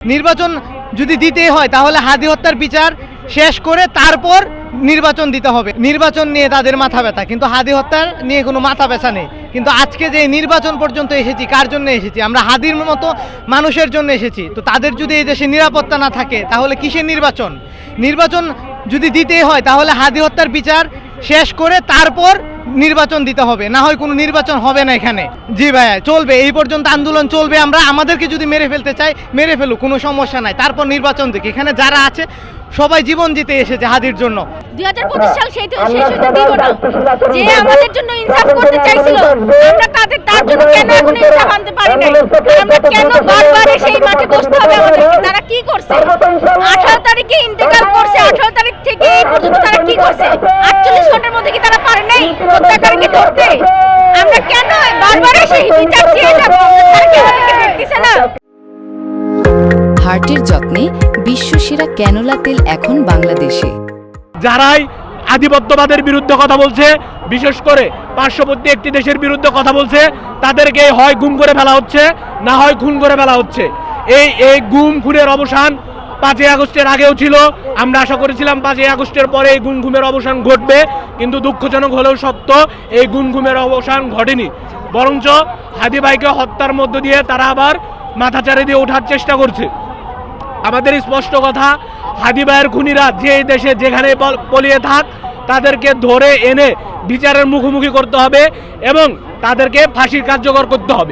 নির্বাচন যদি দিতেই হয় তাহলে হাদি হত্যার বিচার শেষ করে তারপর নির্বাচন দিতে হবে। নির্বাচন নিয়ে তাদের মাথা ব্যথা, কিন্তু হাদি হত্যার নিয়ে কোনো মাথা ব্যথা নেই। কিন্তু আজকে যে নির্বাচন পর্যন্ত এসেছি, কার জন্য এসেছি? আমরা হাদির মতো মানুষের জন্য এসেছি। তো তাদের যদি এই দেশে নিরাপত্তা না থাকে তাহলে কিসের নির্বাচন? নির্বাচন যদি দিতেই হয় তাহলে হাদি হত্যার বিচার শেষ করে তারপর নির্বাচন দিতে হবে, না হয় কোনো নির্বাচন হবে না এখানে। জি ভাইয়া, চলবে, এই পর্যন্ত আন্দোলন চলবে। আমরা আমাদেরকে যদি মেরে ফেলতে চাই মেরে ফেলুক, কোনো সমস্যা নাই, তারপর নির্বাচন দিক। এখানে যারা আছে সবাই জীবন দিতে এসেছে হাদির জন্য। 2025 সাল সেই তো শেষ হতে দিব না। যে আমাদের জন্য ইনসাফ করতে চাইছিল, আমরা তার জন্য কেন এখন ইনসাফ আনতে পারি নাই? আমরা কেন বারবার সেই মাঠে বসতে হবে আমাদেরকে? তারা কি করছে? 18 তারিখে ইন্তেকাল করছে, 18 তারিখ থেকে এই পর্যন্ত তারা কি করছে? 48 ঘন্টার মধ্যে কি তারা পারে নাই হত্যাকারীকে ধরতে? আমরা কেন বারবার সেই বিচার চেয়ে যাব? তারা কি আমাদেরকে দেখতেছে না? হার্টের যত্নে বিশ্বসেরা ক্যানোলা তেল এখন বাংলাদেশে। যারাই আধিপত্যবাদের বিরুদ্ধে কথা বলছে, বিশেষ করে পার্শ্ববর্তী একটি দেশের বিরুদ্ধে কথা বলছে, তাদেরকে হয় গুম করে ফেলা হচ্ছে, না হয় খুন করে ফেলা হচ্ছে। এই গুম খুনের অবসান 5ই আগস্টের আগেও ছিল। আমরা আশা করেছিলাম 5ই আগস্টের পরে এই গুম খুনের অবসান ঘটবে, কিন্তু দুঃখজনক হলেও সত্য, এই গুম খুনের অবসান ঘটেনি। বরঞ্চ হাদি ভাইকে হত্যার মধ্য দিয়ে তারা আবার মাথাচাড়া দিয়ে ওঠার চেষ্টা করছে। আমাদের স্পষ্ট কথা, হাদি ভাইয়ের খুনিরা যে দেশে যেখানে পলিয়ে থাক, তাদেরকে ধরে এনে বিচারের মুখোমুখি করতে হবে এবং তাদেরকে ফাঁসির কার্যকর করতে হবে।